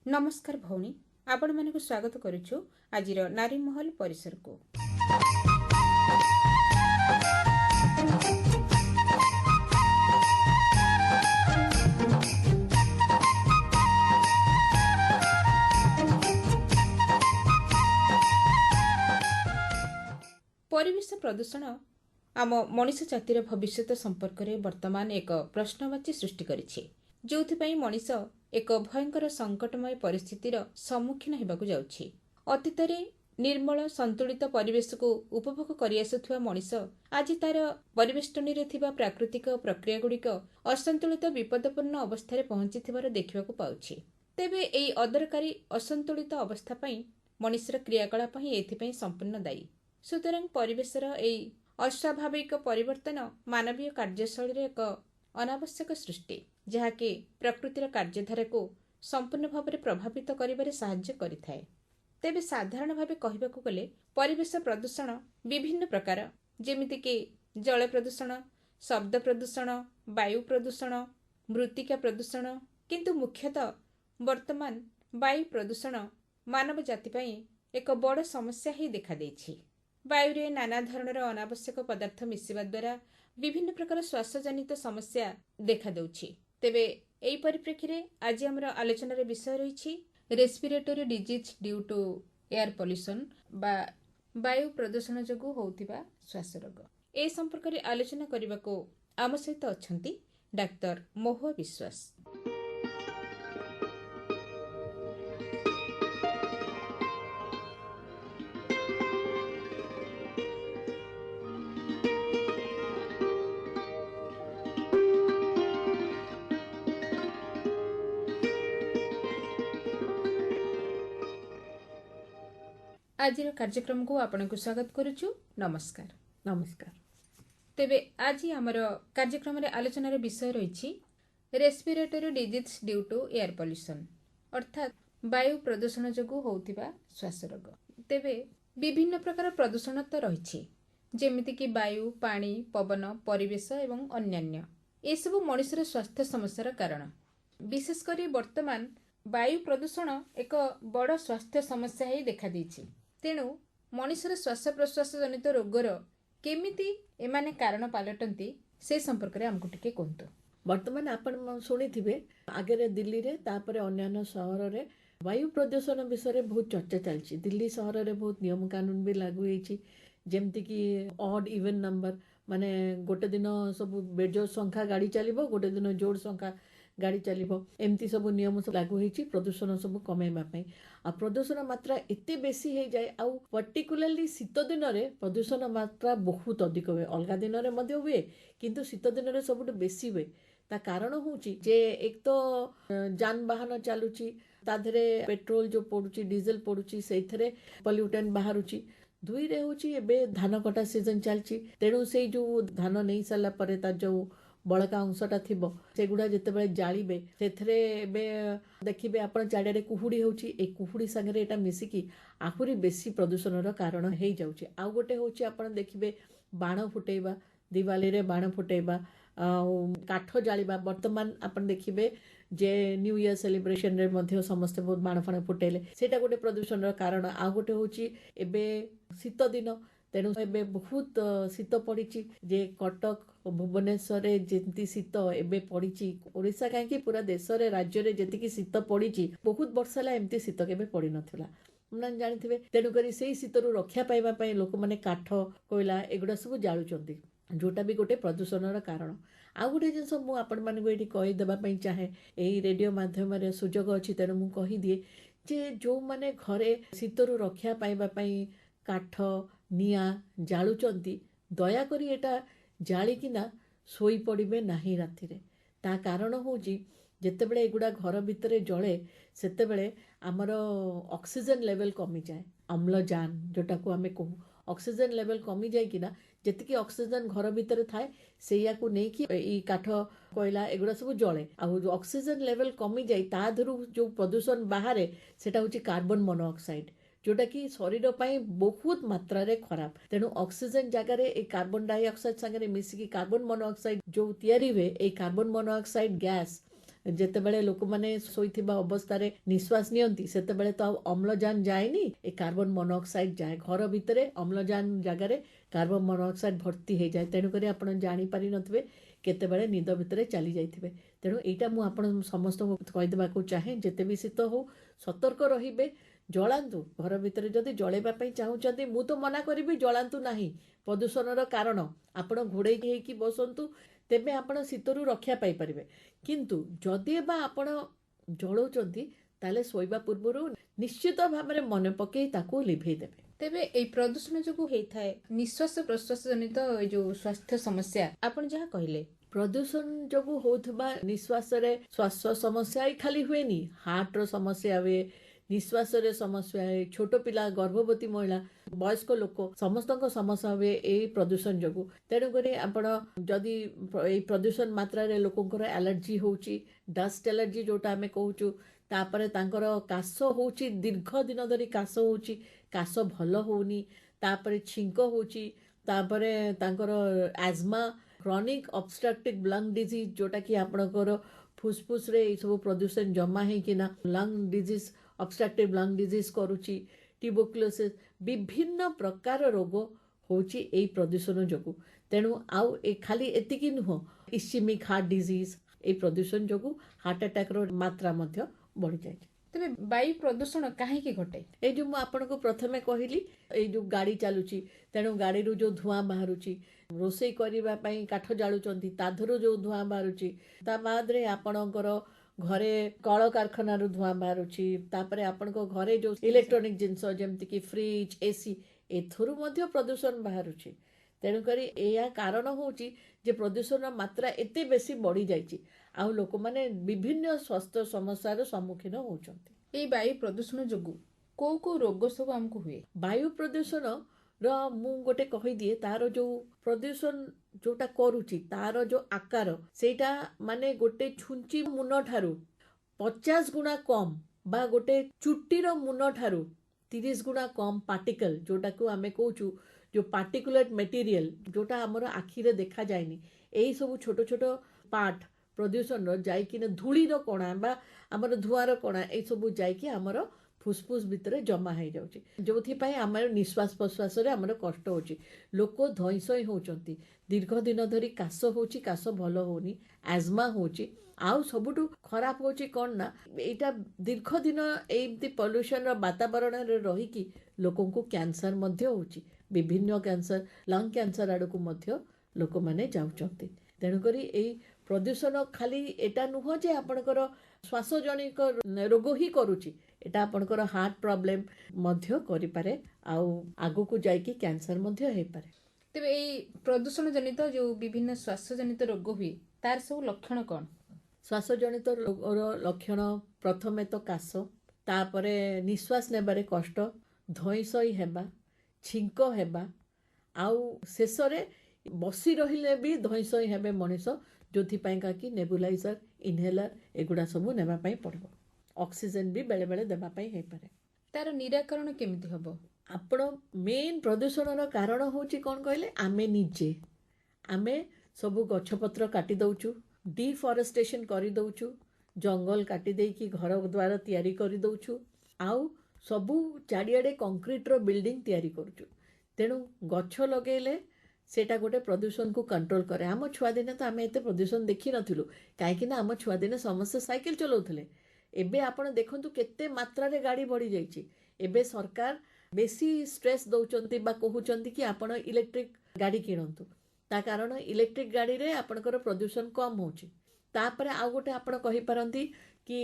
नमस्कार भौणी आपण मानक स्वागत करुछु आजिर नारी महल परिसर को। परिवेश प्रदूषण आम मनीष जातिर भविष्य संपर्क में वर्तमान एक प्रश्नवाची सृष्टि करिछि, जोथिपाई मनीष एक भयंकर संकटमय परिस्थितिर सम्मुखीन हेबाकु जाउछि। अतीतरे निर्मल संतुलित परिवेश को उपभोग करि आसुथुवा मनीष आज तार परिवेष्टनी थिबा प्राकृतिक प्रक्रिया गुड़िक असंतुलित विपदपूर्ण अवस्था पहुंचीथिबार देखिबाकु पाउछि। तेबे एई अदरकारी असंतुलित अवस्था पई मनीषर क्रियाकलाप ही एथिपई संपूर्ण दायी। सुतरां परिवेशर एई अस्वाभाविक परिवर्तन मानवीय कार्यशैली एक अनावश्यक सृष्टि, जहाँकि प्रकृतिर कार्यधारा को संपूर्ण भाव में प्रभावित करिबारे साहाय्य करिथाए। तेबे साधारण भावे कहिबाकु गले परिवेश प्रदूषण विभिन्न प्रकार, जेमिति कि जल प्रदूषण, शब्द प्रदूषण, वायु प्रदूषण, मृत्तिका प्रदूषण, किंतु मुख्यतः वर्तमान वायु प्रदूषण मानव जाति पई एक बड़ समस्या ही देखा देछि। वायुरे नाना धरणर अनावश्यक पदार्थ मिसिबा द्वारा विभिन्न प्रकार श्वासजनित समस्या देखा देउछि। तेबे एई परिप्रेक्षी रे आज हमर आलोचनार विषय रहिछि respiratory disease due to air pollution बा वायु प्रदूषण जोगु होउथिबा श्वास रोग। ए संपर्क रे आलोचना करबाको आम सहित अछंती डाक्टर मोह विश्वास। आज कार्यक्रम को आपन को स्वागत करुछु। नमस्कार। नमस्कार। तेबे आज आमर कार्यक्रम रे आलोचनार विषय रहिछि respiratory disease due to air pollution, अर्थात वायु प्रदूषण जोगु होउथिबा श्वास रोग। तेबे विभिन्न प्रकार प्रदूषण तो रहिछि, जेमिति कि वायु, पानी, पवन, परिवेश एवं अन्यान्य। ए सब मनुष्यर स्वास्थ्य समस्यार कारण। विशेष करी वर्तमान वायु प्रदूषण एक बड़ स्वास्थ्य समस्या ही देखा देछि। तेणु मनुष्यर श्वास प्रश्वास जनित रोगर केमिति एमाने कारण पालटंती से संपर्क रे हमकु टिके कोंतो। वर्तमान आपण सुनिथिबे आगे दिल्ली रे तापरे अन्यान्य शहर रे वायु प्रदूषण विषय रे बहुत चर्चा चलछि। दिल्ली शहर रे बहुत नियम कानून भी लागू होईछि, जेमति कि ऑड इवन नंबर, माने गोटे दिन सब बेजोड़ संख्या गाड़ी चलिबो, गोटे दिन जोड़ संख्या गाड़ी चलिबो, एमती सब नियम सब लागू होईछि प्रदूषण सब कमेइबा पई। आ प्रदूषण मात्रा एते बेसी हे जाय, आ पर्टिकुलरली शीत दिन रे प्रदूषण मात्रा बहुत अधिक हुए। अलगा दिन रे मध्ये हुए, किंतु शीत दिन रे सबुठ बेसी हुए। ता कारण होउछि जे एक तो जानवाहन चालुछि, ता धरे पेट्रोल जो पडुछि, डीजल पडुछि, सेइथरे पॉल्यूटेंट बाहरुछि। दुई रे होउछि एबे धान कटा सीजन चलछि, तेणु से जो धान नहीं साला परे ता जो बड़का अंशटा थिबो सेगुड़ा जेतेबेले जालिबे सेथरे एबे देखिबे आपण चाडे कुहुडी होउछि। ए कुहुडी संगे एटा मिसिकी आहुरी बेसी प्रदूषणर कारण हेइ जाउछि। आ गोटे होउछि आपण देखिबे बाण फुटेइबा, दिवाली रे बाण फुटेइबा, काठ जालिबा। वर्तमान आपण देखिबे जे न्यू ईयर सेलिब्रेशन रे मध्ये समस्त बहुत बाण फाण फुटेले, सेटा गोटे प्रदूषणर कारण। आ गोटे होउछि एबे शीत दिन, तेणु एबे बहुत शीत पड़िछि। जे कटक भुवनेश्वर जेंती शीत एबे पड़िछि, ओडिशा काहेकि पूरा देश रे राज्य रे जेतिकी शीत पड़िछि बहुत वर्ष होला एमती शीत केबे पड़ी नथिला, मन जानिथिबे। तेणु करी सेही शीतरु रक्षा पाइबा पई लोक माने काठ, कोयला एगुडा सब जाळुचंती, जोटा भी गोटे प्रदूषणर कारण। आ गोटे जिनस मु आपण मानकु एठी कहि देबा पई चाहे, एही रेडियो माध्यम रे सुजोग अछि, तेणु मु कहि दिए जे जो माने घरे शीतरु रक्षा पाइबा पई काठ निया जाळुचंती, दया करी एटा जाळिकिना सोई पड़िबे नाही रातिरे। ता कारण होउची जेतेबेले एगुडा घर भितरे जळे सेतेबेले आमर ऑक्सीजन लेवल कमी जाए, अम्लजान जोटा को आमे कहू, ऑक्सीजन लेवल कमी जाए कि ना, जेतिकी ऑक्सीजन घर भितर थाए सेया को नहीं कि ई काठ कोयला एगुडा सब जळे। आ ऑक्सीजन लेवल कमी जाए ता धरु जो प्रदूषण बाहरे सेटा होची कार्बन मोनोऑक्साइड, जोटा कि शरीर पाई बहुत मात्रा रे खराब। तेणु ऑक्सीजन जगह रे ए कार्बन डाइऑक्साइड संगे मिसिकी कार्बन मोनोऑक्साइड जो तैयारी हुए ए कार्बन मोनोऑक्साइड गैस जेतेबेले लोक माने शोइथिबा अवस्था रे निश्वास नियंती सेतेबेले तो अम्लजान जाएनी ए कार्बन मोनोऑक्साइड जाए घर भितरे अम्लजान जगह रे कार्बन मोनोऑक्साइड भर्ती हो जाए। तेणु करी आपण जानी पारि नथबे केतेबेले निद भितरे चली जाइथिबे। तेणु एटा मु आपण समस्त कहि देबाकू चाहे जेते भी शीत हो सतर्क रहिबे। जलांतु घर भितर जदि जळेबा पई चाहुचंती मु तो मना करिबि जलांतु नाही प्रदूषणर कारण आपण घोड़े हेकी बसंतु तेबे आपण शीतरु रक्षा पाई परिबे। किंतु जदि बा आपण जळौचंती ताले सोइबा पूर्वरु निश्चित भाबरे मन पकेई ताकू लिभेई देबे। तेबे एई प्रदूषण जोगु हेइथाय निश्वास प्रश्वास जनित ए जो स्वास्थ्य समस्या आपण जहा कहिले प्रदूषण जोगु होथबा निश्वास रे श्वास समस्या ही खाली हुएनी हार्ट रो समस्या हुए निश्वास रे समस्या है छोट पिला गर्भवती महिला वयस्क लोक समस्त समस्या हुए यही प्रदूषण जोगु। तेणु करी आपण जदि एई प्रदूषण मात्रा रे लोकंकर एलर्जी होउची डस्ट एलर्जी जोटा हमें कहूचु तापरे तांकर काश होउची दीर्घ दिन धरी काश होउची काश भल होउनी तापरे छिंक होउची तापरे तांकर asthma chronic obstructive lung disease जोटा कि आपणकर फुसफुस रे ए सब प्रदूषण जमा है कि ना lung disease obstructive lung disease करूची ट्यूबरक्लोसिस विभिन्न प्रकार रोग होची एई प्रदूषण जोगु। तेणु आउ ए खाली एतिकी नुह इस्केमिक हार्ट डिजीज ए प्रदूषण जोगु हार्ट अटैक रो मात्रा मध्य बढ़ी जाय। तेबे वायु प्रदूषण काहे की घटे ए जो मु आपन को प्रथमे कहिली ए जो गाड़ी चालुची तेणु गाड़ी रू जो धुआं बाहरुची रोसई करिबा पई काठ जाळुचंती ताधरो जो धुआं बाहरुची ता बाद रे आपणकर घरे कल कारखाना रू धुआं बाहरुची तापरे आपणको घरे जो इलेक्ट्रॉनिक जिंस जेमति कि फ्रिज एसी एथुरु मध्य प्रदूषण बाहरुची। तेणु करी एया कारण होची जे प्रदूषण मात्रा एते बेसी बढ़ी जाइची आ लोक माने विभिन्न स्वास्थ्य समस्यार सम्मुखीन होचंती। एई वायु प्रदूषण जोगु को को रोग सब हमको हुए वायु प्रदूषण रो मु गोटे कहि दिए तार जो प्रदूषण जोटा करूची तार जो आकार सेटा माने गोटे छुंची मुन ठारू 50 गुना कम बा गोटे चुट्टीर मुन ठारू 30 गुना कम पार्टिकल जोटा को आमे कहूचु जो पार्टिकुलेट मटेरियल जोटा हमर आखिरे देखा जायनी एई सब छोट छोट पार्ट प्रदूषण रो जाई कि धूली रो कणा बा हमर धुआर कणा एई सब जाई कि हमर फुसफुस भितर जमा हो जाउची जोथि पई हमर निश्वास प्रश्वास रे हमर कष्ट होची लोक धइसई होचंती दीर्घ दिन धरी काश होची काश भल होनी एजमा होची आउ सबुटु खराब होची कोन ना एटा दीर्घ दिन एमती पोल्यूशन रो वातावरण रे रही कि लोकन को कैंसर मध्य होची विभिन्न कैंसर लंग कैंसर आड़ को मध्य लोक माने जाउचंती। तेणु करी एई प्रदूषण खाली एटा नुह जे आपणकर श्वासजनित रोग ही करूची एटा आपणकर हार्ट प्रॉब्लम मध्य करि पारे आउ आगु को जाई कि कैंसर मध्य हे पारे। तेबे एई प्रदूषण जनित जो विभिन्न स्वास्थ्य जनित रोग हुए तार सब लक्षण कौन श्वासजनित रोगर लक्षण प्रथमे तो काश तापरे निश्वास नेबारे कष्ट धइसई हेबा छिंक हेबा आउ शेष रे बसी रहिले भी धइसई हेबे मनीष जोथि पई का कि नेबुलाइजर इनहेलर एगुडा सब नेबा पई पड़बो ऑक्सीजन भी बेले बेले देबा पई हे पारे। तार निराकरण केमिति हबो आपण मेन प्रदूषणर कारण होची कोन कहले आमे निजे आमे सब गछपत्र काटी दउचु डिफॉरेस्टेशन करी दउचु जंगल काटी देई कि घर द्वार तयारी करी दउचु आउ सबु चारियाडे कंक्रीट रो बिल्डिंग तयारी करूचु। तेणु गछ लगेले सेटा गोटे प्रदूषण को कंट्रोल करे। आम छुआ दिने तो आम एते प्रदूषण देखी नथिलु काहेकि ना आम छुआ दिने समस्त साइकिल चलाउथले एबे आपण देखंतु केते मात्रा रे गाड़ी बढ़ी जाइछि। एबे सरकार बेसी स्ट्रेस दउचंती बा कहउचंती कि आपण इलेक्ट्रिक गाड़ी किणंतु ता कारण इलेक्ट्रिक गाड़ी रे आपणकर प्रदूषण कम होछि। तापरे आ गोटे आपण कहि पारंती कि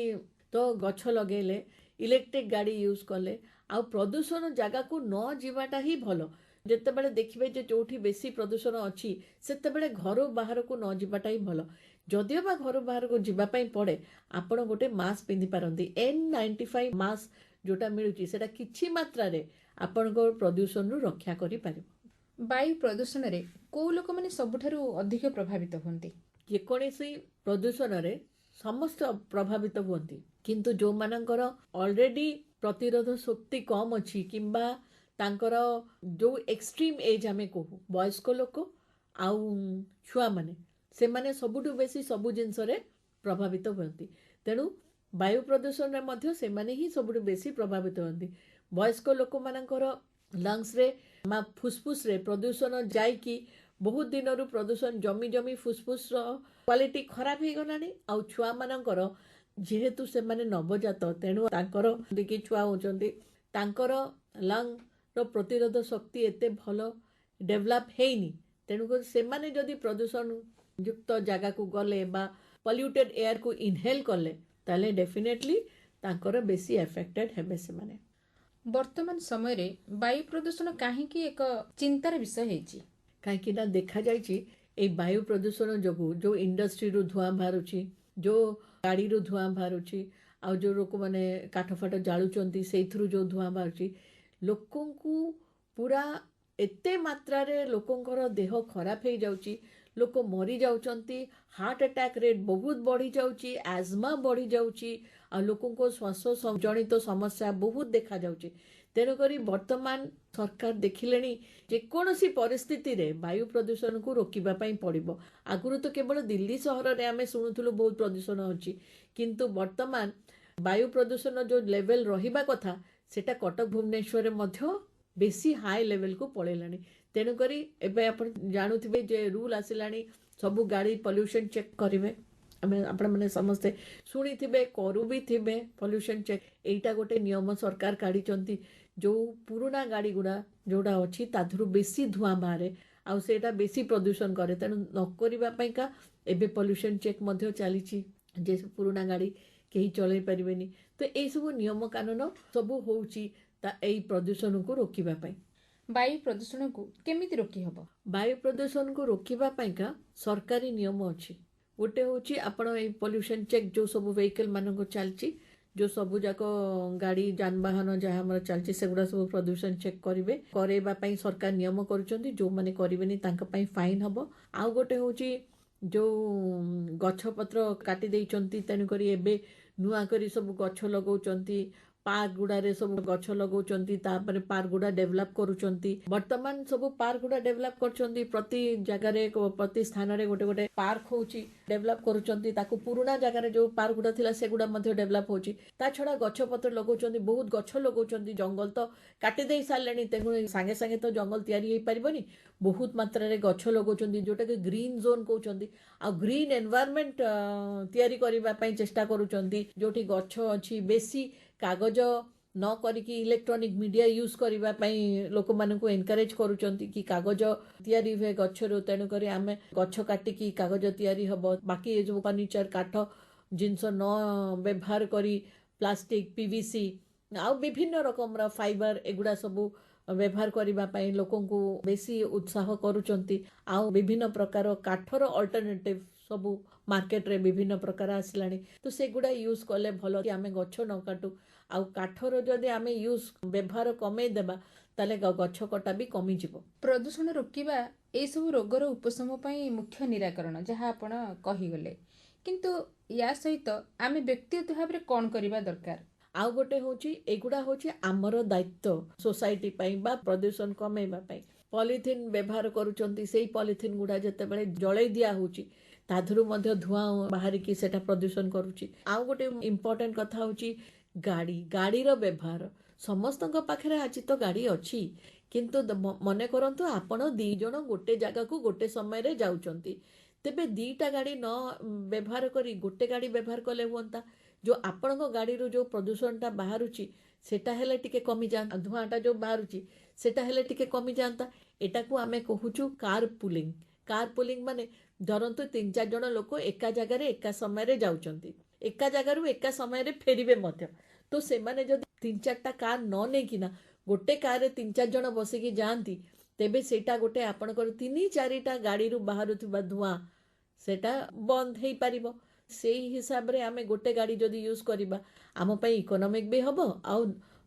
तो गछ लगेले इलेक्ट्रिक गाड़ी यूज कले आ प्रदूषण जगह को न जीवाटा ही भलो। जेतेबेले देखिबे जे जोठी बेसी प्रदूषण अछि सेतेबेले घर बाहर को न जीवाटा ही भलो। जदियो बा घर बाहर को जीवा पई पड़े आपण गोटे मास्क पिंधि पारंती N95 मास्क जोटा मिलुची सेटा किछि मात्रा रे आपण को प्रदूषण रु रक्षा करि पारिबो। वायु प्रदूषण रे को लोक माने सबुठारु अधिक प्रभावित होंती जेकोसी प्रदूषण रे समस्त प्रभावित हुअନ୍ତି किंतु जो मानकर ऑलरेडी ପ୍ରତିରୋଧ ଶକ୍ତି କମ୍ ଅଛି କିମ୍ବା ତାଙ୍କର ଯେଉଁ ଏକ୍ସଟ୍ରିମ୍ ଏଜ୍ ଆମେ କହୁ ବୟସ୍କ ଲୋକ ଆଉ ଛୁଆମାନେ ସେମାନେ ସବୁଠୁ ବେଶୀ ସବୁ ଜିନିଷରେ ପ୍ରଭାବିତ ହୁଅନ୍ତି। ତେଣୁ ବାୟୁ ପ୍ରଦୂଷଣରେ ମଧ୍ୟ ସେମାନେ ହିଁ ସବୁଠୁ ବେଶୀ ପ୍ରଭାବିତ ହୁଅନ୍ତି। ବୟସ୍କ ଲୋକମାନଙ୍କର ଲଙ୍ଗସରେ ବା ଫୁସଫୁସରେ ପ୍ରଦୂଷଣ ଯାଇକି ବହୁତ ଦିନରୁ ପ୍ରଦୂଷଣ ଜମି ଜମି ଫୁସଫୁସର କ୍ୱାଲିଟି ଖରାପ ହେଇଗଲାଣି। ଆଉ ଛୁଆମାନଙ୍କର ଯେହେତୁ ସେମାନେ ନବଜାତ ତେଣୁ ତାଙ୍କର ଟିକେ ଛୁଆ ହେଉଛନ୍ତି ତାଙ୍କର ଲଙ୍ଗର ପ୍ରତିରୋଧ ଶକ୍ତି ଏତେ ଭଲ ଡେଭଲପ୍ ହେଇନି। ତେଣୁକରି ସେମାନେ ଯଦି ପ୍ରଦୂଷଣ ଯୁକ୍ତ ଜାଗାକୁ ଗଲେ ବା ପଲ୍ୟୁଟେଡ୍ ଏୟାରକୁ ଇନହେଲ୍ କଲେ ତାହେଲେ ଡେଫିନେଟଲି ତାଙ୍କର ବେଶୀ ଏଫେକ୍ଟେଡ୍ ହେବେ ସେମାନେ। ବର୍ତ୍ତମାନ ସମୟରେ ବାୟୁ ପ୍ରଦୂଷଣ କାହିଁକି ଏକ ଚିନ୍ତାର ବିଷୟ ହେଇଛି? କାହିଁକି ନା ଦେଖାଯାଇଛି ଏଇ ବାୟୁ ପ୍ରଦୂଷଣ ଯୋଗୁଁ ଯେଉଁ ଇଣ୍ଡଷ୍ଟ୍ରିରୁ ଧୂଆଁ ବାହାରୁଛି, ଯେଉଁ ଗାଡ଼ିରୁ ଧୂଆଁ ବାହାରୁଛି, ଆଉ ଯେଉଁ ଲୋକମାନେ କାଠ ଫାଟ ଜାଳୁଛନ୍ତି ସେଇଥିରୁ ଯେଉଁ ଧୂଆଁ ବାହାରୁଛି, ଲୋକଙ୍କୁ ପୁରା ଏତେ ମାତ୍ରାରେ ଲୋକଙ୍କର ଦେହ ଖରାପ ହେଇଯାଉଛି, ଲୋକ ମରିଯାଉଛନ୍ତି, ହାର୍ଟ ଆଟାକ୍ ରେଟ୍ ବହୁତ ବଢ଼ିଯାଉଛି, ଆଜମା ବଢ଼ିଯାଉଛି, ଆଉ ଲୋକଙ୍କ ଶ୍ୱାସ ଜନିତ ସମସ୍ୟା ବହୁତ ଦେଖାଯାଉଛି। ତେଣୁକରି ବର୍ତ୍ତମାନ ସରକାର ଦେଖିଲେଣି ଯେକୌଣସି ପରିସ୍ଥିତିରେ ବାୟୁ ପ୍ରଦୂଷଣକୁ ରୋକିବା ପାଇଁ ପଡ଼ିବ। ଆଗରୁ ତ କେବଳ ଦିଲ୍ଲୀ ସହରରେ ଆମେ ଶୁଣୁଥିଲୁ ବହୁତ ପ୍ରଦୂଷଣ ଅଛି, କିନ୍ତୁ ବର୍ତ୍ତମାନ ବାୟୁ ପ୍ରଦୂଷଣ ଯେଉଁ ଲେଭେଲ ରହିବା କଥା ସେଟା କଟକ ଭୁବନେଶ୍ୱରରେ ମଧ୍ୟ ବେଶୀ ହାଇ ଲେଭେଲକୁ ପଳେଇଲାଣି। ତେଣୁକରି ଏବେ ଆପଣ ଜାଣୁଥିବେ ଯେ ରୁଲ୍ ଆସିଲାଣି ସବୁ ଗାଡ଼ି ପଲ୍ୟୁସନ୍ ଚେକ୍ କରିବେ। ଆପଣମାନେ ସମସ୍ତେ ଶୁଣିଥିବେ କରୁ ବି ଥିବେ ପଲ୍ୟୁସନ୍ ଚେକ୍। ଏଇଟା ଗୋଟେ ନିୟମ ସରକାର କାଢ଼ିଛନ୍ତି। ଯେଉଁ ପୁରୁଣା ଗାଡ଼ି ଗୁଡ଼ା ଯେଉଁଟା ଅଛି ତା ଦେହରୁ ବେଶୀ ଧୂଆଁ ବାହାରେ ଆଉ ସେଇଟା ବେଶୀ ପ୍ରଦୂଷଣ କରେ। ତେଣୁ ନ କରିବା ପାଇଁକା ଏବେ ପଲ୍ୟୁସନ୍ ଚେକ୍ ମଧ୍ୟ ଚାଲିଛି ଯେ ପୁରୁଣା ଗାଡ଼ି କେହି ଚଳେଇ ପାରିବେନି। ତ ଏଇସବୁ ନିୟମ କାନୁନ ସବୁ ହେଉଛି ଏଇ ପ୍ରଦୂଷଣକୁ ରୋକିବା ପାଇଁ। ବାୟୁ ପ୍ରଦୂଷଣକୁ କେମିତି ରୋକି ହେବ? ବାୟୁ ପ୍ରଦୂଷଣକୁ ରୋକିବା ପାଇଁକା ସରକାରୀ ନିୟମ ଅଛି। ଗୋଟେ ହେଉଛି ଆପଣ ଏଇ ପଲ୍ୟୁସନ୍ ଚେକ୍ ଯେଉଁ ସବୁ ଭେହିକଲ୍ ମାନଙ୍କୁ ଚାଲିଛି, ଯେଉଁ ସବୁ ଯାକ ଗାଡ଼ି ଯାନବାହନ ଯାହା ଆମର ଚାଲିଛି ସେଗୁଡ଼ା ସବୁ ପ୍ରଦୂଷଣ ଚେକ୍ କରିବେ। କରେଇବା ପାଇଁ ସରକାର ନିୟମ କରୁଛନ୍ତି, ଯେଉଁମାନେ କରିବେନି ତାଙ୍କ ପାଇଁ ଫାଇନ୍ ହେବ। ଆଉ ଗୋଟେ ହେଉଛି ଯେଉଁ ଗଛପତ୍ର କାଟି ଦେଇଛନ୍ତି ତେଣୁକରି ଏବେ ନୂଆ କରି ସବୁ ଗଛ ଲଗାଉଛନ୍ତି, ପାର୍କ ଗୁଡ଼ାରେ ସବୁ ଗଛ ଲଗାଉଛନ୍ତି, ତାପରେ ପାର୍କ ଗୁଡ଼ା ଡେଭଲପ୍ କରୁଛନ୍ତି। ବର୍ତ୍ତମାନ ସବୁ ପାର୍କ ଗୁଡ଼ା ଡେଭଲପ୍ କରୁଛନ୍ତି, ପ୍ରତି ଜାଗାରେ ପ୍ରତି ସ୍ଥାନରେ ଗୋଟେ ଗୋଟେ ପାର୍କ ହେଉଛି ଡେଭଲପ୍ କରୁଛନ୍ତି। ତାକୁ ପୁରୁଣା ଜାଗାରେ ଯେଉଁ ପାର୍କ ଗୁଡ଼ା ଥିଲା ସେଗୁଡ଼ା ମଧ୍ୟ ଡେଭଲପ୍ ହେଉଛି। ତା ଛଡ଼ା ଗଛପତ୍ର ଲଗାଉଛନ୍ତି, ବହୁତ ଗଛ ଲଗାଉଛନ୍ତି। ଜଙ୍ଗଲ ତ କାଟି ଦେଇ ସାରିଲେଣି, ତେଣୁ ସାଙ୍ଗେ ସାଙ୍ଗେ ତ ଜଙ୍ଗଲ ତିଆରି ହେଇପାରିବନି। ବହୁତ ମାତ୍ରାରେ ଗଛ ଲଗାଉଛନ୍ତି ଯେଉଁଟାକି ଗ୍ରୀନ୍ ଜୋନ୍ କହୁଛନ୍ତି। ଆଉ ଗ୍ରୀନ୍ ଏନଭାୟରମେଣ୍ଟ ତିଆରି କରିବା ପାଇଁ ଚେଷ୍ଟା କରୁଛନ୍ତି। ଯେଉଁଠି ଗଛ ଅଛି ବେଶୀ କାଗଜ ନ କରିକି ଇଲେକ୍ଟ୍ରୋନିକ୍ ମିଡ଼ିଆ ୟୁଜ୍ କରିବା ପାଇଁ ଲୋକମାନଙ୍କୁ ଏନକରେଜ୍ କରୁଛନ୍ତି କି କାଗଜ ତିଆରି ହୁଏ ଗଛରୁ, ତେଣୁକରି ଆମେ ଗଛ କାଟିକି କାଗଜ ତିଆରି ହେବ। ବାକି ଏ ଯେଉଁ ଫର୍ଣ୍ଣିଚର କାଠ ଜିନିଷ ନ ବ୍ୟବହାର କରି ପ୍ଲାଷ୍ଟିକ୍, PVC ଆଉ ବିଭିନ୍ନ ରକମର ଫାଇବର ଏଗୁଡ଼ା ସବୁ ବ୍ୟବହାର କରିବା ପାଇଁ ଲୋକଙ୍କୁ ବେଶୀ ଉତ୍ସାହ କରୁଛନ୍ତି। ଆଉ ବିଭିନ୍ନ ପ୍ରକାର କାଠର ଅଲ୍ଟରନେଟିଭ୍ ସବୁ ମାର୍କେଟରେ ବିଭିନ୍ନ ପ୍ରକାର ଆସିଲାଣି। ତ ସେଗୁଡ଼ା ୟୁଜ୍ କଲେ ଭଲ କି ଆମେ ଗଛ ନ କାଟୁ। ଆଉ କାଠର ଯଦି ଆମେ ବ୍ୟବହାର କମେଇ ଦେବା ତାହେଲେ ଗଛ କଟା ବି କମିଯିବ। ପ୍ରଦୂଷଣ ରୋକିବା ଏସବୁ ରୋଗର ଉପଶମ ପାଇଁ ମୁଖ୍ୟ ନିରାକରଣ ଯାହା ଆପଣ କହିଗଲେ, କିନ୍ତୁ ୟା ସହିତ ଆମେ ବ୍ୟକ୍ତିଗତ ଭାବରେ କ'ଣ କରିବା ଦରକାର? ଆଉ ଗୋଟେ ହେଉଛି ଏଗୁଡ଼ା ହେଉଛି ଆମର ଦାୟିତ୍ୱ ସୋସାଇଟି ପାଇଁ ବା ପ୍ରଦୂଷଣ କମେଇବା ପାଇଁ। ପଲିଥିନ୍ ବ୍ୟବହାର କରୁଛନ୍ତି, ସେଇ ପଲିଥିନ୍ ଗୁଡ଼ା ଯେତେବେଳେ ଜଳେଇ ଦିଆ ହେଉଛି ତା ଦେହରୁ ମଧ୍ୟ ଧୂଆଁ ବାହାରିକି ସେଟା ପ୍ରଦୂଷଣ କରୁଛି। ଆଉ ଗୋଟେ ଇମ୍ପୋର୍ଟାଣ୍ଟ କଥା ହେଉଛି ଗାଡ଼ିର ବ୍ୟବହାର। ସମସ୍ତଙ୍କ ପାଖରେ ଆଜି ତ ଗାଡ଼ି ଅଛି, କିନ୍ତୁ ମନେ କରନ୍ତୁ ଆପଣ 2 ଜଣ ଗୋଟେ ଜାଗାକୁ ଗୋଟେ ସମୟରେ ଯାଉଛନ୍ତି, ତେବେ 2ଟା ଗାଡ଼ି ନ ବ୍ୟବହାର କରି ଗୋଟେ ଗାଡ଼ି ବ୍ୟବହାର କଲେ ହୁଅନ୍ତା। ଯେଉଁ ଆପଣଙ୍କ ଗାଡ଼ିରୁ ଯେଉଁ ପ୍ରଦୂଷଣଟା ବାହାରୁଛି ସେଟା ହେଲେ ଟିକେ କମିଯାଆନ୍ତା, ଧୂଆଁଟା ଯେଉଁ ବାହାରୁଛି ସେଟା ହେଲେ ଟିକେ କମିଯାଆନ୍ତା। ଏଟାକୁ ଆମେ କହୁଛୁ କାର୍ ପୁଲିଂ। କାର୍ ପୁଲିଂ ମାନେ ଧରନ୍ତୁ 3-4 ଜଣ ଲୋକ ଏକା ଜାଗାରେ ଏକା ସମୟରେ ଯାଉଛନ୍ତି, ଏକା ଜାଗାରୁ ଏକା ସମୟରେ ଫେରିବେ ମଧ୍ୟ। ତ ସେମାନେ ଯଦି 3-4ଟା କାର୍ ନ ନେଇକିନା ଗୋଟେ କାର୍ରେ 3-4 ଜଣ ବସିକି ଯାଆନ୍ତି, ତେବେ ସେଇଟା ଗୋଟେ ଆପଣଙ୍କର 3-4ଟା ଗାଡ଼ିରୁ ବାହାରୁଥିବା ଧୂଆଁ ସେଟା ବନ୍ଦ ହେଇପାରିବ। ସେଇ ହିସାବରେ ଆମେ ଗୋଟେ ଗାଡ଼ି ଯଦି ୟୁଜ୍ କରିବା ଆମ ପାଇଁ ଇକୋନୋମିକ୍ ବି ହେବ ଆଉ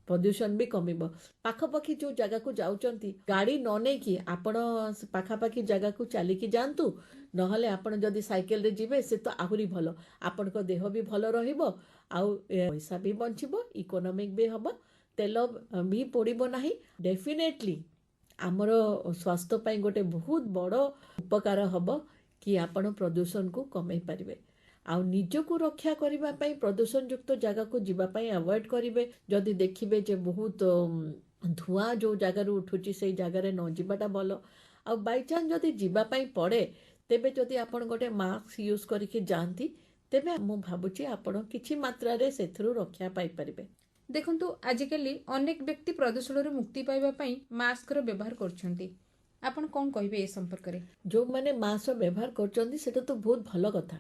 ପ୍ରଦୂଷଣ ବି କମିବ। ପାଖାପାଖି ଯେଉଁ ଜାଗାକୁ ଯାଉଛନ୍ତି ଗାଡ଼ି ନ ନେଇକି ଆପଣ ପାଖାପାଖି ଜାଗାକୁ ଚାଲିକି ଯାଆନ୍ତୁ, ନହେଲେ ଆପଣ ଯଦି ସାଇକେଲରେ ଯିବେ ସେ ତ ଆହୁରି ଭଲ। ଆପଣଙ୍କ ଦେହ ବି ଭଲ ରହିବ आउ पैसा भी बंचिबो इकोनॉमिक भी हबो तेल भी पोड़िबो नाही डेफिनेटली आमर स्वास्थ्य ପାଇଁ गोटे बहुत बड़ उपकार हबो कि आपण प्रदूषण को कमै पारिबे आउ निजको रक्षा करबा ପାଇଁ प्रदूषण युक्त जगह को जीवा ପାଇଁ अवॉइड करिवे जदि देखिबे जे बहुत धुआं जो जगार उठुची से जगार न जीवाटा भल आ बाय चांस जदि जीवा ପାଇଁ पड़े तेबे जदि आपण गोटे मास्क यूज करके जाती तेबे मु भाबुची आपण किछि मात्रा रे सेथरु रक्षा पाई परिबे देखंतु आजिकाली अनेक व्यक्ति प्रदूषण मुक्ति पाइबा ପାଇଁ ମାସ୍କର ବ୍ୟବହାର କରୁଛନ୍ତି ଆପଣ କଣ କହିବେ ଏ ସମ୍ପର୍କରେ जो माने मास्क व्यवहार करचंदी सेटा तो बहुत भल कथा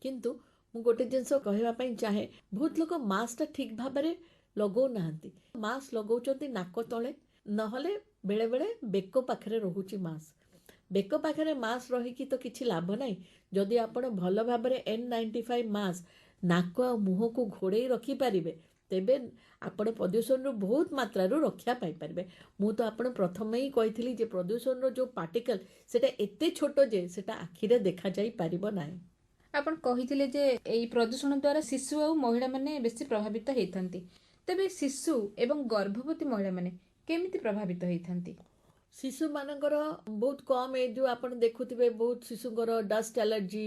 किंतु मु गोटे जिनस कहबा ପାଇଁ चाहे बहुत लोक मास्क ठीक भाबरे लगौ नाहंती मास्क लगौचंती नाक तळे नहले बेले बेले बेको पाखरे रहुची मास्क बेको पाखरे मास्क रहिकी तो किछि लाभ नाही जदि आपण भल भाबरे N95 मास्क नाक आ मुह को घोड़े रखी पारिबे तेबे आपण प्रदूषण रो बहुत मात्रा रो रक्षा पाई पारिबे मु तो आपण प्रथम ही कहिथिली जे प्रदूषण रो जो पार्टिकल सेटा एते छोटो जे सेटा आखिरे देखा जाई पारिबो नाही आपण कहिथिले जे एई प्रदूषण द्वारा शिशु और महिला माने बेसी प्रभावित हेइथांती तेबे शिशु एवं गर्भवती महिला माने केमिति प्रभावित हेइथांती शिशु मानकर बहुत कम एज जो आपण देखुथिबे बहुत शिशुଙ୍କର डस्ट एलर्जी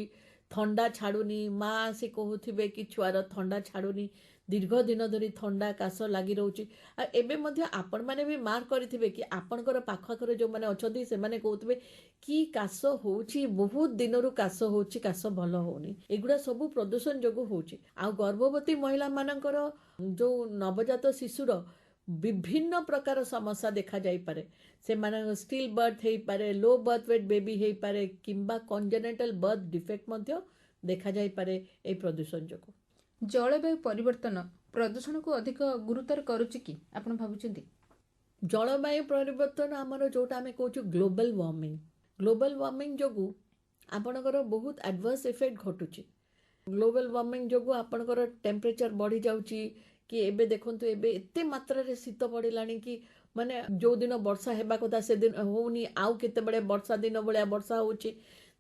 थंडा छाड़ुनी माँ आसी कहूथिबे कि छुआर थंडा छाड़ुनी दीर्घ दिन धरी थंडा काश लगी रोची आ एबे मध्य आपण माने भी मार्क करथिबे कि आपणकर पाखकर जो माने अछथि से माने कहूथिबे कि काश होउची बहुत दिनरु काश होउची काश भल होउनी एगुडा सब प्रदूषण जोगु होउची आ गर्भवती महिला मानकर जो नवजात शिशुर विभिन्न प्रकार समस्या देखा जाई पारे से माने स्टिल बर्थ हेई पारे लो बर्थ वेट बेबी हेई पारे किंबा कंजेनिटल बर्थ डिफेक्ट मध्य देखा जाई पारे ए प्रदूषण जोगु जलवायु परिवर्तन प्रदूषण को अधिक गुरुतर करुची कि आपण भाबुचंती जलवायु परिवर्तन आमर जोटा आमे कहूछु ग्लोबल वार्मिंग जोगु आपणकर बहुत एडवर्स इफेक्ट घटुची ग्लोबल वार्मिंग जोगु आपणकर टेम्परेचर बढ़ी जाउची कि एबे देखंतु एबे एते मात्रा रे शीत बढ़िलानी कि माने जो दिन वर्षा हेबा कथा से दिन होउनी आउ केते बडे वर्षा दिन बळिया वर्षा होउची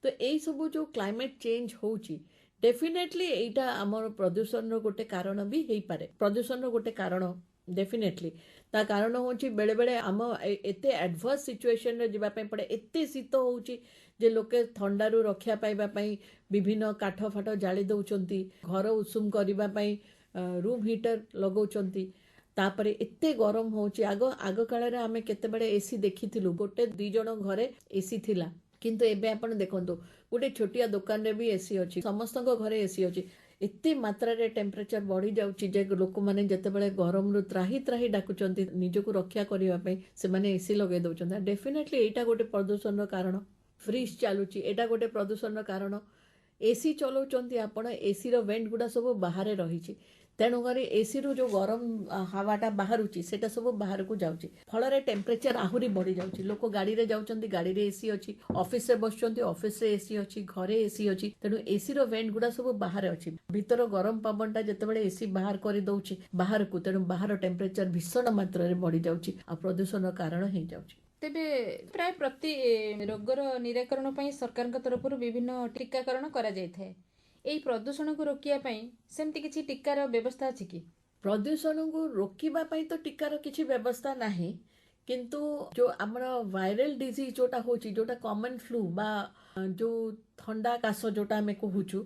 तो एई सब जो क्लाइमेट चेंज होउची डेफिनेटली एटा आमर प्रदूषण रो गोटे कारण भी हेई पारे प्रदूषण रो गोटे कारण डेफिनेटली ता कारण होची बेले बेले आम एते एडवर्स सिचुएशन रे जिबा पय पड़े एते शीत होउची जे लोके थंडारू रक्षा पाइबा पय विभिन्न काठ फाट जाली दउचंती घर उषुम करिबा पय रूम हीटर लगौचंती तापरे एते गरम होची आग काल आमे केते बड़े एसी देखिथिलु गोटे दी जण घरे एसी थिला किंतु एबे आपण देखंतु गोटे छोटिया दुकान रे भी एसी अछि समस्तक घरे एसी अछि एते मात्रा रे टेम्परेचर बढ़ी जाउची जे लोक माने जते बळे गरम रु त्राही त्राही डाकुचंती निजको रक्षा करिवा पय से माने एसी लगे दउचंती डेफिनेटली एटा गोटे प्रदूषण रो कारण फ्रिज चालुची एटा गोटे प्रदूषण रो कारण एसी चलाउचंती आपण एसी रो वेंट गुडा सब बाहर रहिची तेणु करी एसी रू जो गरम हवाटा बाहरुची सेटा सब बाहर को जाउची फल टेम्परेचर आहुरी बढ़ी जाउची लोक गाड़ी रे जाउचंती गाड़ी रे एसी अछि ऑफिस रे बसचंती ऑफिस रे एसी अछि घरे एसी अछि तेणु एसी रो वेंट गुडा सब बाहर अछि भीतर गरम पवनटा जते बेले एसी बाहर करी दउची बाहर को तेणु बाहर टेम्परेचर भीषण मात्रा रे बढ़ी जाउची आ प्रदूषण रो कारण हे जाउची तेबे प्राय प्रति रोगर निराकरण पई सरकार तरफ विभिन्न टीकाकरण करा जाय थाए एई प्रदूषण को रोकिया पई सेमति किछि टीकार व्यवस्था अछि कि प्रदूषण को रोकिबा पई तो टीकार किछि व्यवस्था नाही किंतु जो आमर वायरल डिजीज जोटा होची जोटा कॉमन फ्लू बा जो ठंडा काश जोटा हमें कहूछु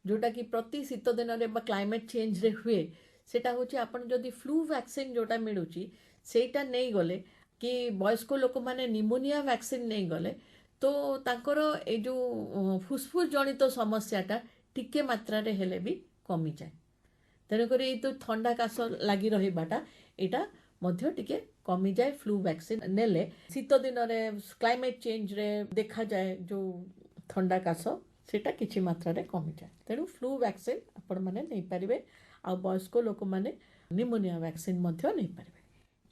जोटा कि प्रति शीत दिन रे बा क्लाइमेट चेंज रे हुए सेटा होची आपण जदी फ्लू वैक्सीन जोटा मिलुची सेटा नै गले कि वयस्क लोक माने निमोनिया वैक्सीन नै गले तो तांकर ए जो फुसफुस जनित समस्याटा टिके मात्रा रे हेले भी कमी जाए तेणुकर ये तो ठंडा काश लगी रहीबाटा एटा मध्य टिके कमी जाए फ्लू वैक्सीन नेले शीत दिन रे क्लाइमेट चेंज रे देखा जाए जो ठंडा काश सेटा किछि मात्रा रे कमी जाए तेणु फ्लू वैक्सीन आपण माने नै पारिबे आ वयस्क लोक माने निमोनिया वैक्सीन मध्य नै पारिबे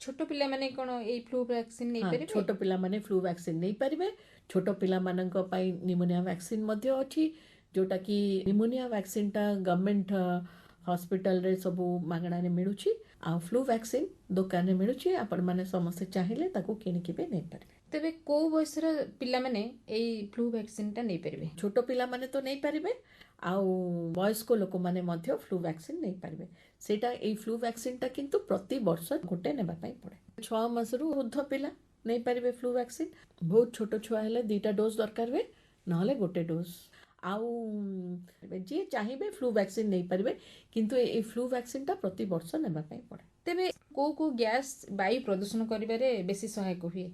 छोट पिला माने कोन ए फ्लू वैक्सीन नै पारिबे छोट पिला माने फ्लू वैक्सीन नै पारिबे छोट पिला मानक पई निमोनिया वैक्सीन मध्य अछि जोटा कि निमोनिया वैक्सीन टा गवर्नमेंट हॉस्पिटल रे सब मागणा रे मिलुची आ फ्लू वैक्सीन दुकान रे मिलुची आपण माने समस्त चाहिले ताको किनि के भी नै पारिबे ତେବେ କୋଉ ବୟସର ପିଲାମାନେ ଏଇ ଫ୍ଲୁ ଭ୍ୟାକ୍ସିନଟା ନେଇପାରିବେ? ଛୋଟ ପିଲାମାନେ ତ ନେଇପାରିବେ, ଆଉ ବୟସ୍କ ଲୋକମାନେ ମଧ୍ୟ ଫ୍ଲୁ ଭ୍ୟାକ୍ସିନ୍ ନେଇପାରିବେ। ସେଇଟା ଏଇ ଫ୍ଲୁ ଭ୍ୟାକ୍ସିନ୍ଟା କିନ୍ତୁ ପ୍ରତି ବର୍ଷ ଗୋଟେ ନେବା ପାଇଁ ପଡ଼େ। 6 ମାସରୁ ବୃଦ୍ଧ ପିଲା ନେଇପାରିବେ ଫ୍ଲୁ ଭ୍ୟାକ୍ସିନ୍। ବହୁତ ଛୋଟ ଛୁଆ ହେଲେ 2ଟା ଡୋଜ୍ ଦରକାର ହୁଏ, ନହେଲେ ଗୋଟେ ଡୋଜ୍। ଆଉ ଯିଏ ଚାହିଁବେ ଫ୍ଲୁ ଭ୍ୟାକ୍ସିନ୍ ନେଇପାରିବେ, କିନ୍ତୁ ଏଇ ଫ୍ଲୁ ଭ୍ୟାକ୍ସିନ୍ଟା ପ୍ରତି ବର୍ଷ ନେବା ପାଇଁ ପଡ଼େ। ତେବେ କୋଉ କୋଉ ଗ୍ୟାସ୍ ବାୟୁ ପ୍ରଦୂଷଣ କରିବାରେ ବେଶୀ ସହାୟକ ହୁଏ?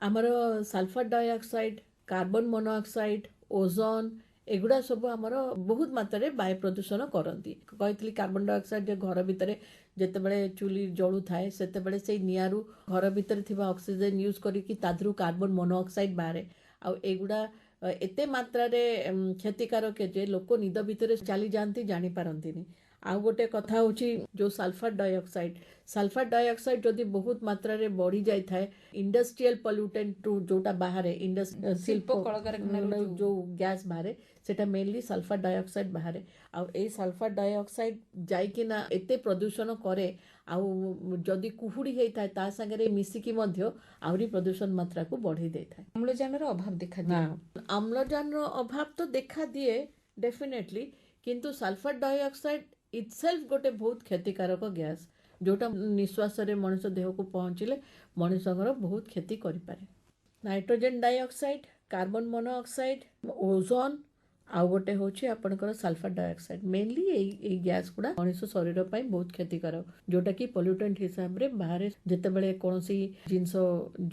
ଆମର sulphur dioxide, carbon monoxide, ozone, ଏଗୁଡ଼ା ସବୁ ଆମର ବହୁତ ମାତ୍ରାରେ ବାୟୁ ପ୍ରଦୂଷଣ କରନ୍ତି। କହିଥିଲି କାର୍ବନ ଡାଇଅକ୍ସାଇଡ୍ ଘର ଭିତରେ ଯେତେବେଳେ ଚୁଲି ଜଳୁଥାଏ ସେତେବେଳେ ସେଇ ନିଆଁରୁ ଘର ଭିତରେ ଥିବା ଅକ୍ସିଜେନ୍ ୟୁଜ୍ କରିକି ତା ଦେହରୁ କାର୍ବନ ମୋନୋଅକ୍ସାଇଡ୍ ବାହାରେ। ଆଉ ଏଗୁଡ଼ା ଏତେ ମାତ୍ରାରେ କ୍ଷତିକାରକ ଯେ ଲୋକ ନିଦ ଭିତରେ ଚାଲିଯାଆନ୍ତି, ଜାଣିପାରନ୍ତିନି। ଆଉ ଗୋଟେ କଥା ହେଉଛି ଯେଉଁ ସଲଫର ଡାଇଅକ୍ସାଇଡ୍ ଯଦି ବହୁତ ମାତ୍ରାରେ ବଢ଼ି ଯାଇଥାଏ, ଇଣ୍ଡଷ୍ଟ୍ରିଆଲ ପଲ୍ୟୁଟେଣ୍ଟରୁ ଯେଉଁଟା ବାହାରେ, ଶିଳ୍ପ କଳକାରଖାନାରୁ ଯେଉଁ ଗ୍ୟାସ୍ ବାହାରେ, ସେଟା ମେନଲି ସଲଫର ଡାଇଅକ୍ସାଇଡ୍ ବାହାରେ। ଆଉ ଏଇ ସଲଫର ଡାଇଅକ୍ସାଇଡ୍ ଯାଇକିନା ଏତେ ପ୍ରଦୂଷଣ କରେ, ଆଉ ଯଦି କୁହୁଡ଼ି ହେଇଥାଏ ତା ସାଙ୍ଗରେ ମିଶିକି ମଧ୍ୟ ଆହୁରି ପ୍ରଦୂଷଣ ମାତ୍ରାକୁ ବଢ଼େଇ ଦେଇଥାଏ। ଅମ୍ଳଜାନର ଅଭାବ ଦେଖାଦିଏ। ଅମ୍ଳଜାନର ଅଭାବ ତ ଦେଖାଦିଏ ଡେଫିନେଟଲି, କିନ୍ତୁ ସଲଫର ଡାଇଅକ୍ସାଇଡ୍ ଇଟସେଲ୍ଫ ଗୋଟେ ବହୁତ କ୍ଷତିକାରକ ଗ୍ୟାସ୍, ଯେଉଁଟା ନିଶ୍ୱାସରେ ମଣିଷ ଦେହକୁ ପହଞ୍ଚିଲେ ମଣିଷଙ୍କର ବହୁତ କ୍ଷତି କରିପାରେ। Nitrogen dioxide, carbon monoxide, ozone, ଆଉ ଗୋଟେ ହେଉଛି ଆପଣଙ୍କର ସଲଫର ଡାଇଅକ୍ସାଇଡ୍। ମେନଲି ଏଇ ଗ୍ୟାସ୍ ଗୁଡ଼ା ମଣିଷ ଶରୀର ପାଇଁ ବହୁତ କ୍ଷତିକାରକ, ଯେଉଁଟାକି ପଲ୍ୟୁଟେଣ୍ଟ ହିସାବରେ ବାହାରେ ଯେତେବେଳେ କୌଣସି ଜିନିଷ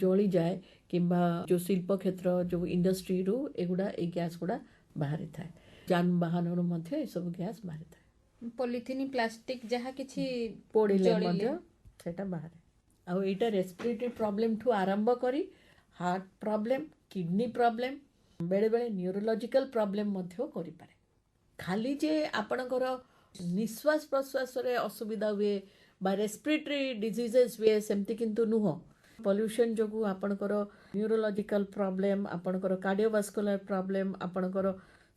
ଜଳିଯାଏ କିମ୍ବା ଯେଉଁ ଶିଳ୍ପ କ୍ଷେତ୍ର, ଯେଉଁ ଇଣ୍ଡଷ୍ଟ୍ରିରୁ ଏଗୁଡ଼ା ଏଇ ଗ୍ୟାସ୍ ଗୁଡ଼ା ବାହାରିଥାଏ। ଯାନବାହନରୁ ମଧ୍ୟ ଏସବୁ ଗ୍ୟାସ୍ ବାହାରିଥାଏ। ପଲିଥିନ୍, ପ୍ଲାଷ୍ଟିକ୍ ଯାହା କିଛି ପୋଡ଼ିଲେ ଜଳିଲେ ମଧ୍ୟ ସେଇଟା ବାହାରେ। ଆଉ ଏଇଟା ରେସ୍ପିରେଟରୀ ପ୍ରୋବ୍ଲେମଠୁ ଆରମ୍ଭ କରି ହାର୍ଟ ପ୍ରୋବ୍ଲେମ୍, କିଡନୀ ପ୍ରୋବ୍ଲେମ୍, ବେଳେବେଳେ ନ୍ୟୁରୋଲୋଜିକାଲ ପ୍ରୋବ୍ଲେମ୍ ମଧ୍ୟ କରିପାରେ। ଖାଲି ଯେ ଆପଣଙ୍କର ନିଶ୍ୱାସ ପ୍ରଶ୍ୱାସରେ ଅସୁବିଧା ହୁଏ ବା ରେସ୍ପିରେଟରୀ ଡିଜିଜେସ୍ ହୁଏ ସେମିତି କିନ୍ତୁ ନୁହଁ। ପଲ୍ୟୁସନ୍ ଯୋଗୁଁ ଆପଣଙ୍କର ନ୍ୟୁରୋଲୋଜିକାଲ ପ୍ରୋବ୍ଲେମ୍, ଆପଣଙ୍କର କାର୍ଡ଼ିଓଭାସ୍କୁଲାର ପ୍ରୋବ୍ଲେମ୍, ଆପଣଙ୍କର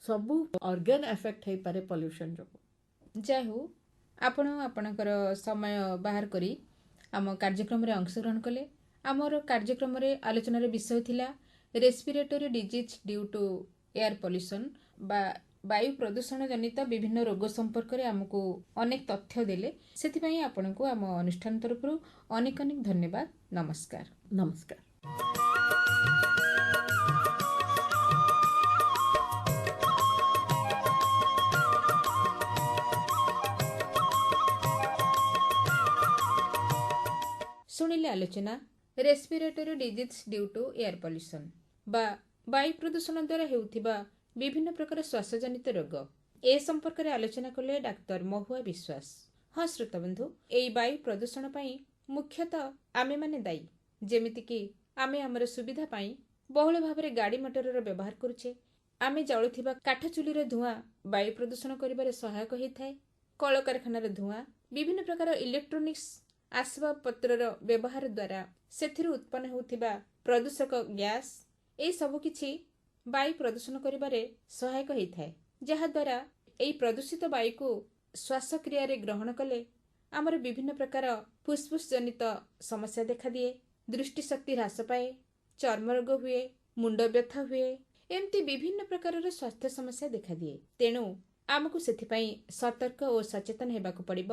ସବୁ ଅର୍ଗାନ୍ ଏଫେକ୍ଟ ହେଇପାରେ ପଲ୍ୟୁସନ୍ ଯୋଗୁଁ। ଯାହା ହଉ, ଆପଣ ଆପଣଙ୍କର ସମୟ ବାହାର କରି ଆମ କାର୍ଯ୍ୟକ୍ରମରେ ଅଂଶଗ୍ରହଣ କଲେ। ଆମର କାର୍ଯ୍ୟକ୍ରମରେ ଆଲୋଚନାର ବିଷୟ ଥିଲା respiratory disease due to air pollution ବା ବାୟୁ ପ୍ରଦୂଷଣ ଜନିତ ବିଭିନ୍ନ ରୋଗ ସମ୍ପର୍କରେ ଆମକୁ ଅନେକ ତଥ୍ୟ ଦେଲେ। ସେଥିପାଇଁ ଆପଣଙ୍କୁ ଆମ ଅନୁଷ୍ଠାନ ତରଫରୁ ଅନେକ ଅନେକ ଧନ୍ୟବାଦ। ନମସ୍କାର। ନମସ୍କାର। ଶୁଣିଲେ ଆଲୋଚନା respiratory disease due to air pollution ବା ବାୟୁ ପ୍ରଦୂଷଣ ଦ୍ୱାରା ହେଉଥିବା ବିଭିନ୍ନ ପ୍ରକାର ଶ୍ୱାସଜନିତ ରୋଗ। ଏ ସମ୍ପର୍କରେ ଆଲୋଚନା କଲେ ଡାକ୍ତର ମହୁଆ ବିଶ୍ୱାସ। ହଁ ଶ୍ରୋତାବନ୍ଧୁ, ଏଇ ବାୟୁ ପ୍ରଦୂଷଣ ପାଇଁ ମୁଖ୍ୟତଃ ଆମେମାନେ ଦାୟୀ। ଯେମିତିକି ଆମେ ଆମର ସୁବିଧା ପାଇଁ ବହୁଳ ଭାବରେ ଗାଡ଼ି ମଟରର ବ୍ୟବହାର କରୁଛେ। ଆମେ ଜାଳୁଥିବା କାଠ ଚୁଲିର ଧୂଆଁ ବାୟୁ ପ୍ରଦୂଷଣ କରିବାରେ ସହାୟକ ହୋଇଥାଏ। କଳକାରଖାନାର ଧୂଆଁ, ବିଭିନ୍ନ ପ୍ରକାର ଇଲେକ୍ଟ୍ରୋନିକ୍ସ ଆସବାବପତ୍ରର ବ୍ୟବହାର ଦ୍ୱାରା ସେଥିରୁ ଉତ୍ପନ୍ନ ହେଉଥିବା ପ୍ରଦୂଷକ ଗ୍ୟାସ୍, ଏହି ସବୁ କିଛି ବାୟୁ ପ୍ରଦୂଷଣ କରିବାରେ ସହାୟକ ହୋଇଥାଏ। ଯାହାଦ୍ୱାରା ଏହି ପ୍ରଦୂଷିତ ବାୟୁକୁ ଶ୍ୱାସକ୍ରିୟାରେ ଗ୍ରହଣ କଲେ ଆମର ବିଭିନ୍ନ ପ୍ରକାର ଫୁସ୍ଫୁସ୍ ଜନିତ ସମସ୍ୟା ଦେଖାଦିଏ। ଦୃଷ୍ଟିଶକ୍ତି ହ୍ରାସ ପାଏ, ଚର୍ମରୋଗ ହୁଏ, ମୁଣ୍ଡ ବ୍ୟଥା ହୁଏ, ଏମିତି ବିଭିନ୍ନ ପ୍ରକାରର ସ୍ୱାସ୍ଥ୍ୟ ସମସ୍ୟା ଦେଖାଦିଏ। ତେଣୁ ଆମକୁ ସେଥିପାଇଁ ସତର୍କ ଓ ସଚେତନ ହେବାକୁ ପଡ଼ିବ।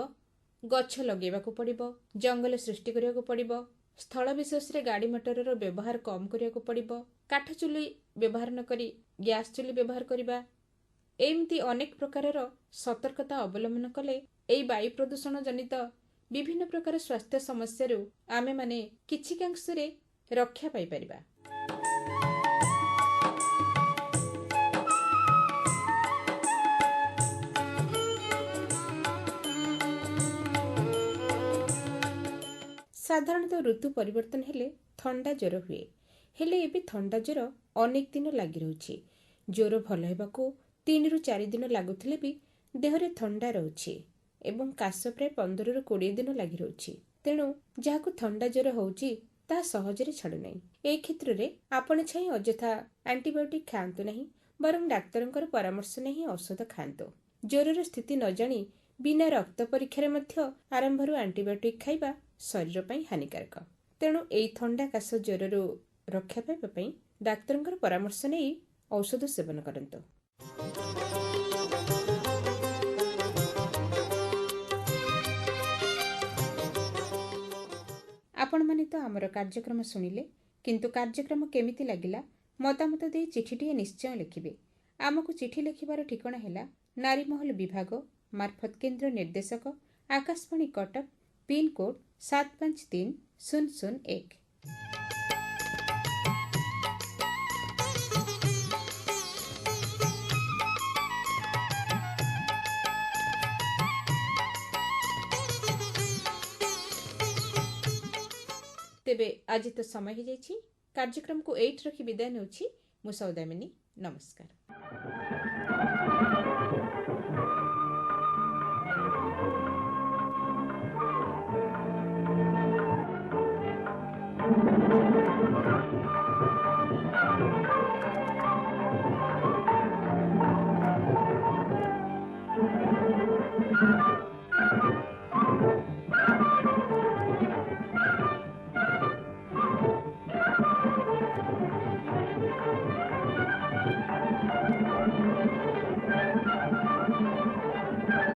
ଗଛ ଲଗାଇବାକୁ ପଡ଼ିବ, ଜଙ୍ଗଲ ସୃଷ୍ଟି କରିବାକୁ ପଡ଼ିବ, ସ୍ଥଳ ବିଶେଷରେ ଗାଡ଼ି ମଟରର ବ୍ୟବହାର କମ୍ କରିବାକୁ ପଡ଼ିବ, କାଠ ଚୁଲି ବ୍ୟବହାର ନ କରି ଗ୍ୟାସ୍ ଚୁଲି ବ୍ୟବହାର କରିବା। ଏମିତି ଅନେକ ପ୍ରକାରର ସତର୍କତା ଅବଲମ୍ବନ କଲେ ଏହି ବାୟୁ ପ୍ରଦୂଷଣ ଜନିତ ବିଭିନ୍ନ ପ୍ରକାର ସ୍ୱାସ୍ଥ୍ୟ ସମସ୍ୟାରୁ ଆମେମାନେ କିଛିକାଂଶରେ ରକ୍ଷା ପାଇପାରିବା। ସାଧାରଣତଃ ଋତୁ ପରିବର୍ତ୍ତନ ହେଲେ ଥଣ୍ଡା ଜ୍ୱର ହୁଏ। ହେଲେ ଏବେ ଥଣ୍ଡା ଜ୍ୱର ଅନେକ ଦିନ ଲାଗି ରହୁଛି। ଜ୍ୱର ଭଲ ହେବାକୁ 3 ରୁ 4 ଦିନ ଲାଗୁଥିଲେ ବି ଦେହରେ ଥଣ୍ଡା ରହୁଛି ଏବଂ କାଶ ପ୍ରାୟ 15 ରୁ 20 ଦିନ ଲାଗି ରହୁଛି। ତେଣୁ ଯାହାକୁ ଥଣ୍ଡା ଜ୍ୱର ହେଉଛି ତାହା ସହଜରେ ଛାଡ଼ୁନାହିଁ। ଏହି କ୍ଷେତ୍ରରେ ଆପଣ ଛାଇଁ ଅଯଥା ଆଣ୍ଟିବାୟୋଟିକ୍ ଖାଆନ୍ତୁ ନାହିଁ, ବରଂ ଡାକ୍ତରଙ୍କର ପରାମର୍ଶ ନେଇ ଔଷଧ ଖାଆନ୍ତୁ। ଜ୍ୱରର ସ୍ଥିତି ନ ଜାଣି ବିନା ରକ୍ତ ପରୀକ୍ଷାରେ ମଧ୍ୟ ଆରମ୍ଭରୁ ଆଣ୍ଟିବାୟୋଟିକ୍ ଖାଇବା ଶରୀର ପାଇଁ ହାନିକାରକ। ତେଣୁ ଏହି ଥଣ୍ଡା କାଶ ଜ୍ୱରରୁ ରକ୍ଷା ପାଇବା ପାଇଁ ଡାକ୍ତରଙ୍କର ପରାମର୍ଶ ନେଇ ଔଷଧ ସେବନ କରନ୍ତୁ। ଆପଣମାନେ ତ ଆମର କାର୍ଯ୍ୟକ୍ରମ ଶୁଣିଲେ, କିନ୍ତୁ କାର୍ଯ୍ୟକ୍ରମ କେମିତି ଲାଗିଲା ମତାମତ ଦେଇ ଚିଠିଟିଏ ନିଶ୍ଚୟ ଲେଖିବେ। ଆମକୁ ଚିଠି ଲେଖିବାର ଠିକଣା ହେଲା ନାରୀମହଲ ବିଭାଗ, ମାର୍ଫତ କେନ୍ଦ୍ର ନିର୍ଦ୍ଦେଶକ, ଆକାଶବାଣୀ କଟକ, ପିନ୍‌କୋଡ୍ 753001। ତେବେ ଆଜି ତ ସମୟ ହେଇଯାଇଛି। କାର୍ଯ୍ୟକ୍ରମକୁ ଏଇଠି ରଖି ବିଦାୟ ନେଉଛି ମୁଁ ସୌଦାମିନୀ। ନମସ୍କାର।